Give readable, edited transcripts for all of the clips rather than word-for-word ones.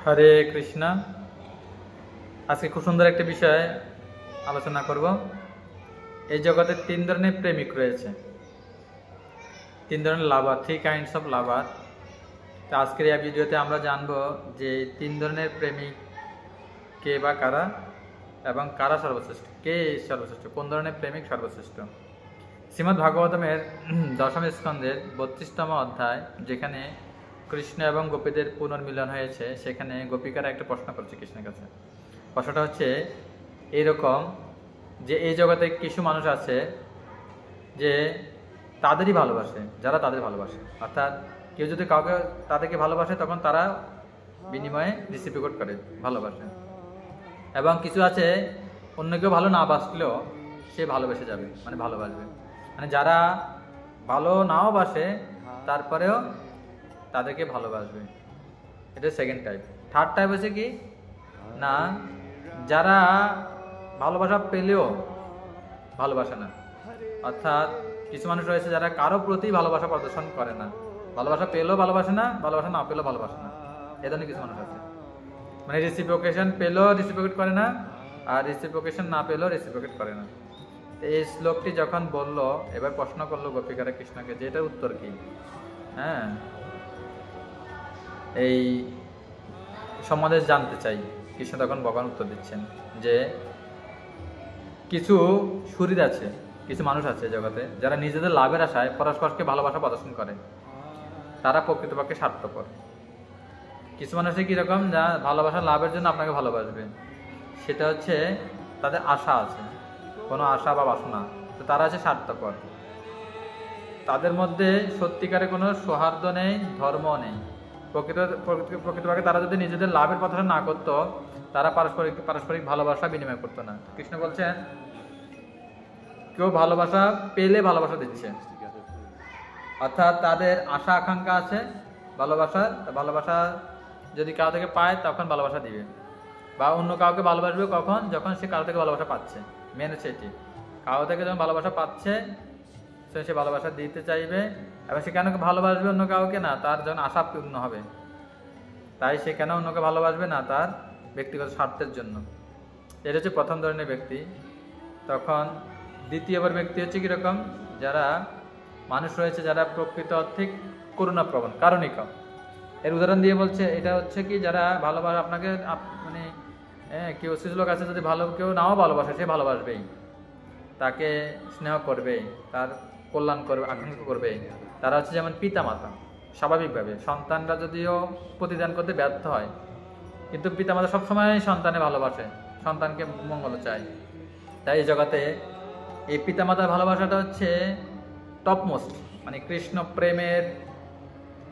হরে কৃষ্ণ। আজকে খুব সুন্দর একটা বিষয় আলোচনা করব। এই জগতে তিন ধরনের প্রেমিক রয়েছে, তিন ধরনের লাভার, থ্রি কাইন্ডস অফ লাভার। তো আজকের এই ভিডিওতে আমরা জানবো যে তিন ধরনের প্রেমিক কে বা কারা, এবং কারা সর্বশ্রেষ্ঠ, কে সর্বশ্রেষ্ঠ, কোন ধরনের প্রেমিক সর্বশ্রেষ্ঠ। শ্রীমদ্ ভাগবতমের দশম স্কন্ধের 32তম অধ্যায়, যেখানে কৃষ্ণ এবং গোপীদের পুনর্মিলন হয়েছে, সেখানে গোপিকারা একটা প্রশ্ন করছে কৃষ্ণের কাছে। প্রশ্নটা হচ্ছে এইরকম যে এই জগতে কিছু মানুষ আছে যে তাদেরই ভালোবাসে, যারা তাদের ভালোবাসে, অর্থাৎ কেউ যদি কাউকে তাদেরকে ভালোবাসে তখন তারা বিনিময়ে রিসিপিকট করে ভালোবাসে। এবং কিছু আছে অন্য কেউ ভালো না বাসলেও সে ভালোবেসে যাবে, মানে ভালোবাসবে। মানে যারা ভালো নাও বাসে তারপরেও তাদেরকে ভালোবাসবে। এটা সেকেন্ড টাইপ। থার্ড টাইপ হচ্ছে কি না, যারা ভালোবাসা পেলেও ভালোবাসে না। অর্থাৎ কিছু মানুষ রয়েছে যারা কারো প্রতি ভালোবাসা প্রদর্শন করে না, ভালোবাসা পেলেও ভালোবাসে না, ভালোবাসা না পেলেও ভালোবাসে না। এ ধরনের কিছু মানুষ আছে, মানে রিসিপ্রোকেশন পেলেও রিসিপ্রোকেট করে না, আর রিসিপ্রোকেশন না পেলেও রিসিপ্রোকেট করে না। এই শ্লোকটি যখন বলল, এবার প্রশ্ন করলো গোপিকারা কৃষ্ণকে যে এটার উত্তর কি। হ্যাঁ, এই সম্বন্ধে জানতে চাই। কৃষ্ণ তখন ভগবান উত্তর দিচ্ছেন যে কিছু শরীর আছে, কিছু মানুষ আছে জগতে যারা নিজেদের লাভের আশায় পরস্পরকে ভালোবাসা প্রদর্শন করে, তারা প্রকৃতপক্ষে স্বার্থপর। কিছু মানুষের কীরকম, যা ভালোবাসার লাভের জন্য আপনাকে ভালোবাসবে, সেটা হচ্ছে তাদের আশা আছে, কোনো আশা বা বাসনা, তো তারা আছে স্বার্থপর। তাদের মধ্যে সত্যিকারে কোনো সৌহার্দ্য নেই, ধর্ম নেই। প্রকৃতপক্ষে তারা যদি নিজেদের লাভের কথা না করতো, তারা পারস্পরিক ভালোবাসা বিনিময় করতো না। কৃষ্ণ বলছেন কেউ ভালোবাসা পেলে ভালোবাসা দিচ্ছে, অর্থাৎ তাদের আশা আকাঙ্ক্ষা আছে ভালোবাসা যদি কারো থেকে পায় তখন ভালোবাসা দিবে, বা অন্য কাউকে ভালোবাসবে কখন, যখন সে কারো থেকে ভালোবাসা পাচ্ছে। মেন হচ্ছে এটি, কারো থেকে যখন ভালোবাসা পাচ্ছে সে ভালোবাসা দিতে চাইবে, এবং সে কেন ভালোবাসবে অন্য কাউকে না, তার যখন আশা পূর্ণ হবে, তাই সে কেন অন্যকে ভালোবাসবে না, তার ব্যক্তিগত স্বার্থের জন্য। এটা হচ্ছে প্রথম ধরনের ব্যক্তি। তখন দ্বিতীয়বার ব্যক্তি হচ্ছে কীরকম, যারা মানুষ রয়েছে যারা প্রকৃত অর্থে করুণাপ্রবণ, কারণিক। এর উদাহরণ দিয়ে বলছে এটা হচ্ছে কি, যারা ভালোবাসা আপনাকে, মানে কেউ লোক আছে যদি ভালো কেউ নাও ভালোবাসে, সে ভালোবাসবেই, তাকে স্নেহ করবেই, তার কল্যাণ করবে, আকাঙ্ক্ষা করবে। তারা হচ্ছে যেমন পিতা মাতা। স্বাভাবিকভাবে সন্তানরা যদিও প্রতিদান করতে ব্যর্থ হয়, কিন্তু পিতামাতা সবসময় সন্তানে ভালোবাসে, সন্তানকে মঙ্গল চায়। তাই এই জগতে এই পিতামাতার ভালোবাসাটা হচ্ছে টপমোস্ট, মানে কৃষ্ণ প্রেমের,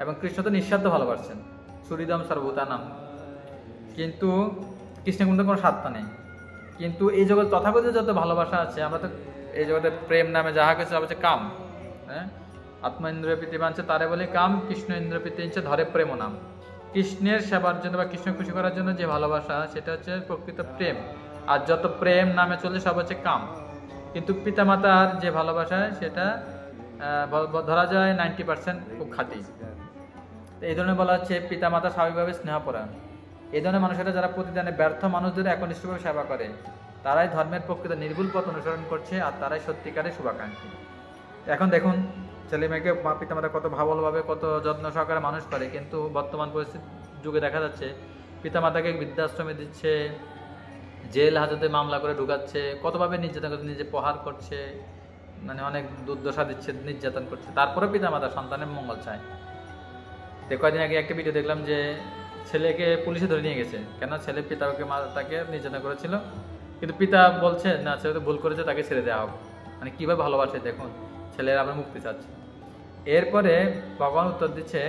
এবং কৃষ্ণ তো নিঃস্বার্থ ভালোবাসছেন, সুহৃদম সর্বভূতানাং। কিন্তু কৃষ্ণের মধ্যে কোনো স্বার্থ নেই। কিন্তু এই জগৎ তথাকথিত যত ভালোবাসা আছে, আমরা তো এই জগতে প্রেম নামে যাহা কিছু হচ্ছে কাম। হ্যাঁ, আত্মা ইন্দ্রিয় প্রীতি বাঞ্ছে তারে বলে কাম, কৃষ্ণ ইন্দ্রিয় প্রীতি ধরে প্রেম নাম। কৃষ্ণের সেবার জন্য বা কৃষ্ণ খুশি করার জন্য যে ভালোবাসা, সেটা হচ্ছে প্রকৃত প্রেম। আর যত প্রেম নামে চলে সব হচ্ছে কাম। কিন্তু পিতামাতার যে ভালোবাসা, সেটা ধরা যায় 90% খুব খাঁটি। এই ধরনের বলা হচ্ছে পিতামাতা স্বাভাবিকভাবে স্নেহপরায়ণ। এই ধরনের মানুষেরা যারা প্রতিদানে ব্যর্থ মানুষদের একনিষ্ঠভাবে সেবা করে, তারাই ধর্মের প্রকৃত নির্ভুল পথ অনুসরণ করছে, আর তারাই সত্যিকারের শুভাকাঙ্ক্ষী। এখন দেখুন, ছেলে মেয়েকে পিতামাতা কত ভালোভাবে, কত যত্ন সহকারে মানুষ করে, কিন্তু বর্তমান পরিস্থিতি যুগে দেখা যাচ্ছে পিতামাতাকে বৃদ্ধাশ্রমে দিচ্ছে, জেল হাজতে মামলা করে ঢুকাচ্ছে, কতভাবে নির্যাতন করছে, নিজে প্রহার করছে, মানে অনেক দুর্দশা দিচ্ছে, নির্যাতন করছে, তারপরে পিতামাতা সন্তানের মঙ্গল চায়। কয়েকদিন আগে একটা ভিডিও দেখলাম যে ছেলেকে পুলিশে ধরে নিয়ে গেছে, কেন ছেলে তাকে নির্যাতন করেছিল, কিন্তু পিতা বলছে না, ছেলে তো ভুল করেছে, তাকে ছেড়ে দেওয়া হোক। মানে কীভাবে ভালোবাসে দেখুন, ছেলের আবার মুক্তি চাচ্ছে। এরপরে ভগবান উত্তর দিচ্ছে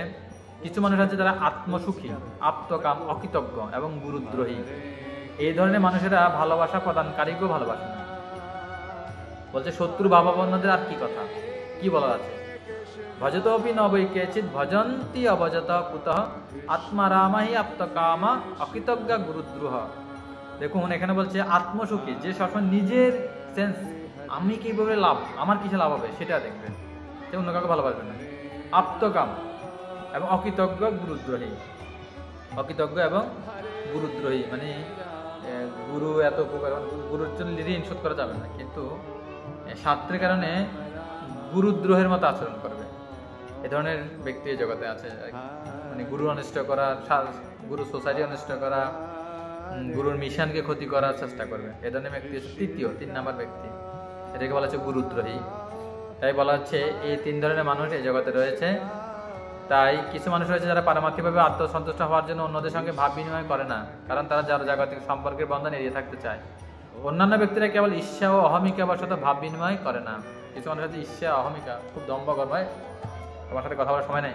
কিছু মানুষ আছে যারা আত্মসুখী, আত্মকাম, অকৃতজ্ঞ এবং গুরুদ্রোহী। এই ধরনের মানুষেরা ভালোবাসা প্রদানকারীকেও ভালোবাসে না। বলছে শত্রু ভাবাপন্নদের আর কি কথা, কি বলার আছে। ভজতোপি নবৈ কেচিৎ ভজন্তি অভজত কুতঃ আত্মারামাহি আপ্তকামা অকৃতজ্ঞা গুরুদ্রোহ। দেখুন এখানে বলছে আত্মসুখী, যে সবসময় নিজের সেন্স, আমি কীভাবে লাভ, আমার কিসে লাভ হবে সেটা দেখবেন, সে অন্য কাউকে ভালোবাসবে না। আপ্তকাম এবং অকৃতজ্ঞ গুরুদ্রোহী। অকৃতজ্ঞ এবং গুরুদ্রোহী, মানে গুরু এত উপকার, গুরুর জন্য ঋণ শোধ করা যাবে না, কিন্তু স্বার্থের কারণে গুরুদ্রোহের মতো আচরণ করবে, এ ধরনের ব্যক্তি এই জগতে আছে। মানে গুরু অনিষ্ট করা, গুরু সোসাইটি অনিষ্ট করা, গুরুর মিশনকে ক্ষতি করার চেষ্টা করবে, এ ধরনের ব্যক্তি হচ্ছে তিন নম্বর ব্যক্তি, এটাকে বলা হচ্ছে গুরুদ্রোহী। তাই বলা হচ্ছে এই তিন ধরনের মানুষ এই জগতে রয়েছে। তাই কিছু মানুষ রয়েছে যারা পারমার্থিকভাবে আত্মসন্তুষ্ট হওয়ার জন্য অন্যদের সঙ্গে ভাব বিনিময় করে না, কারণ তারা যারা জাগতিক সম্পর্কের বন্ধন এড়িয়ে থাকতে চায়। অন্যান্য ব্যক্তিরা কেবল ঈর্ষা ও অহমিকা বশত ভাব বিনিময় করে না। কিছু মানুষ আছে ঈর্ষা অহমিকা, খুব দম্ভ গর্বায় তোমার সাথে কথা বলার সময় নেই,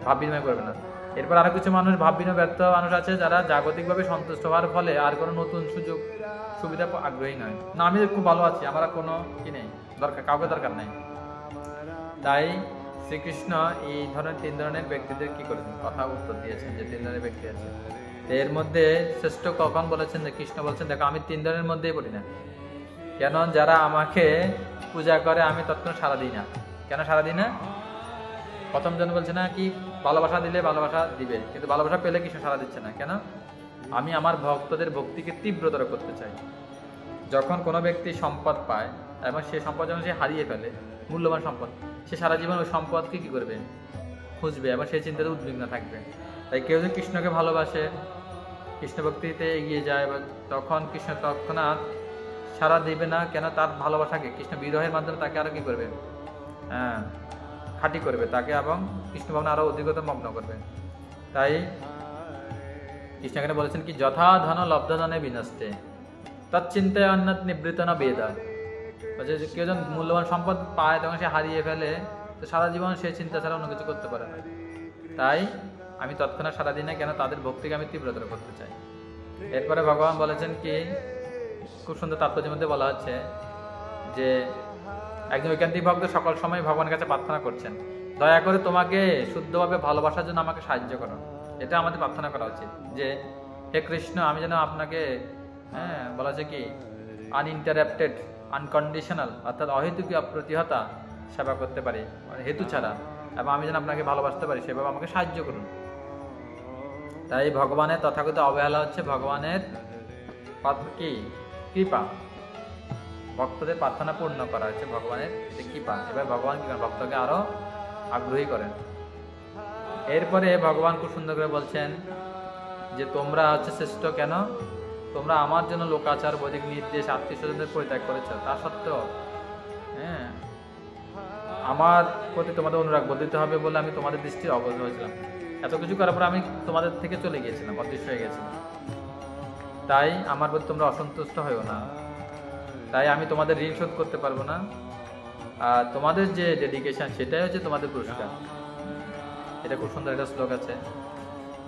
ভাব বিনিময় করবে না। এরপর আরো কিছু মানুষ ভাব বিনিময় ব্যর্থ মানুষ আছে, যারা জাগতিকভাবে সন্তুষ্ট হওয়ার ফলে আর কোনো নতুন সুযোগ সুবিধা আগ্রহী নয়। না, আমি খুব ভালো আছি, আমার কোনো কি নেই, দরকার কাউকে দরকার নেই। তাই শ্রীকৃষ্ণ এই ধরনের তিন ধরনের ব্যক্তিদের কি করেছেন, কথা উত্তর দিয়েছেন যে তিন ধরনের ব্যক্তি আছে। এর মধ্যে শ্রেষ্ঠ কখন বলেছেন, যে কৃষ্ণ বলছেন দেখো আমি তিন ধরনের মধ্যেই পড়ি না। কেন? যারা আমাকে পূজা করে আমি তৎক্ষণাৎ সাড়া দিই না। কেন সাড়া দিই না? প্রথম জন বলছে না কি ভালোবাসা দিলে ভালোবাসা দিবে, কিন্তু ভালোবাসা পেলে কৃষ্ণ সাড়া দিচ্ছে না। কেন? আমি আমার ভক্তদের ভক্তিকে তীব্রতর করতে চাই। যখন কোনো ব্যক্তি সম্পদ পায় এবং সে সম্পদ যখন সে হারিয়ে ফেলে, মূল্যবান সম্পদ, সে সারা জীবন ওই সম্পদকে কি করবে, খুঁজবে এবং সেই চিন্তাতে উদ্বিগ্ন থাকবে। তাই কেউ যদি কৃষ্ণকে ভালোবাসে, কৃষ্ণ ভক্তিতে এগিয়ে যায়, তখন কৃষ্ণ তৎক্ষণাৎ সারা দিবে না। কেন? তার ভালোবাসাকে কৃষ্ণ বিরহের মাধ্যমে তাকে আরো কি করবে, খাঁটি করবে তাকে, এবং কৃষ্ণ ভাবনা আরো অধিকতর মগ্ন করবে। তাই কৃষ্ণ এখানে বলেছেন কি যথা ধন লব্ধ ধনে বিনষ্টে তৎচিন্তায় অন্যত নিবৃত না বেদা। বলছে যে কেউ যখন মূল্যবান সম্পদ পায় তখন সে হারিয়ে ফেলে, তো সারা জীবন সে চিন্তা ছাড়া অন্য কিছু করতে পারে না। তাই আমি তৎক্ষণাৎ সারা দিনে কেন তাদের ভক্তিকে আমি তীব্রতর করতে চাই। এরপরে ভগবান বলেছেন কি, খুব সুন্দর তাৎপর্যের মধ্যে বলা হচ্ছে যে একজন ঐকান্তিক ভক্ত সকল সময় ভগবানের কাছে প্রার্থনা করছেন, দয়া করে তোমাকে শুদ্ধভাবে ভালোবাসার জন্য আমাকে সাহায্য করো। এটা আমাদের প্রার্থনা করা উচিত যে হে কৃষ্ণ, আমি যেন আপনাকে বলা যায় কি আনইন্টারাপ্টেড, আনকন্ডিশনাল, অর্থাৎ অহেতুকি অপ্রতিহতা সেবা করতে পারি, হেতু ছাড়া, এবং আমি যেন আপনাকে ভালোবাসতে পারি, সেভাবে আমাকে সাহায্য করুন। তাই ভগবানের তথাগত অবহেলা হচ্ছে ভগবানের কি কৃপা। ভক্তদের প্রার্থনা পূর্ণ করা হচ্ছে ভগবানের কৃপা। এবার ভগবান কি করেন, ভক্তকে আরো আগ্রহী করেন। এরপরে ভগবান খুব সুন্দর করে বলছেন যে তোমরা হচ্ছে শ্রেষ্ঠ কেন? তোমরা আমার জন্য লোকাচার, বৈদিক নির্দেশ, আত্মীয় স্বজনদের পরিত্যাগ করেছ, তা সত্ত্বেও আমার প্রতি তোমাদের অনুরাগ বর্ধিত হবে বলে আমি তোমাদের দৃষ্টির অবদ্ধ হয়েছিলাম। এত কিছু করার পর আমি তোমাদের থেকে চলে গিয়েছিলাম, অদৃশ্য হয়ে গেছিলাম। তাই আমার প্রতি তোমরা অসন্তুষ্ট হয়েও না। তাই আমি তোমাদের ঋণ শোধ করতে পারবো না। আর তোমাদের যে ডেডিকেশন, সেটাই হচ্ছে তোমাদের পুরস্কার। এটা খুব সুন্দর একটা শ্লোক আছে,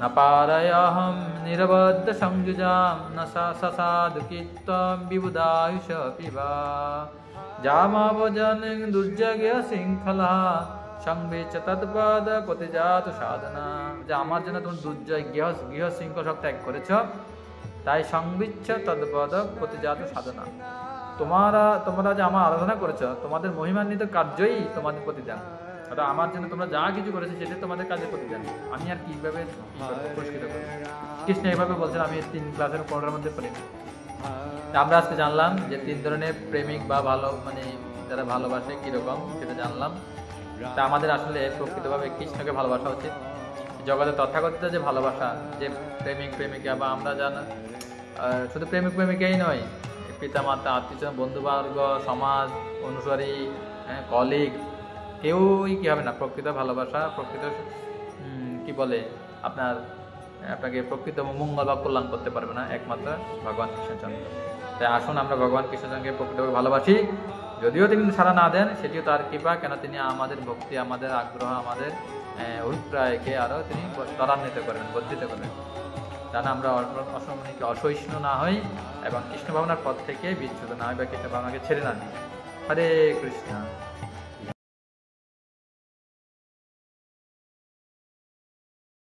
না পারায়াহম নিরবদ্ধ সংযুজাম না সাসাধু কীর্তম বিবুধায়ুষ পিবা জামাবজন দুর্যোগে শৃঙ্খলা সংবিচ্ছ তৎপদ প্রতিজাত সাধনা। যে আমার জন্য তুমি দুর্জয় গৃহ শৃঙ্খল সব ত্যাগ করেছ, তাই সংবিচ্ছ তৎপদ প্রতিজাত সাধনা। তোমরা যে আমার আরাধনা করেছ, তোমাদের মহিমান্বিত কার্যই তোমাদের প্রতিদান। অর্থাৎ আমার জন্য তোমরা যা কিছু করেছো সেটাই তোমাদের কাজের প্রতিদান। আমি আর কিভাবে পুরস্কৃত করবো? কৃষ্ণ এভাবে বলছেন, আমি 3 ক্লাসের 15 মধ্যে পড়ি। আমরা আজকে জানলাম যে 3 ধরনের প্রেমিক বা ভালো, মানে যারা ভালোবাসে কিরকম, সেটা জানলাম। তা আমাদের আসলে প্রকৃতভাবে কৃষ্ণকে ভালোবাসা উচিত। জগতে তথাকথিত যে ভালোবাসা, যে প্রেমিক প্রেমিকা, বা আমরা জানা শুধু প্রেমিক প্রেমিকাই নয়, পিতা মাতা, আত্মীয়, বন্ধুবর্গ, সমাজ, অনুসারী, কলিগ, কেউই কি হবে না প্রকৃত ভালোবাসা, প্রকৃত কি বলে আপনাকে প্রকৃত মঙ্গল বা কল্যাণ করতে পারবে না একমাত্র ভগবান কৃষ্ণচন্দ্র। তাই আসুন আমরা ভগবান কৃষ্ণচন্দ্রকে প্রকৃতভাবে ভালোবাসি। যদিও তিনি সাড়া না দেন, সেটিও তার কৃপা। কেন? তিনি আমাদের ভক্তি, আমাদের আগ্রহ, আমাদের অভিপ্রায়কে আরও তিনি ত্বরান্বিত করেন, বর্ধিত করেন, যেন আমরা অসহিষ্ণু না হই এবং কৃষ্ণ ভাবনার পথ থেকে বিচ্যুত না হই বা কৃষ্ণ ভাবনাকে ছেড়ে না দিই। হরে কৃষ্ণ।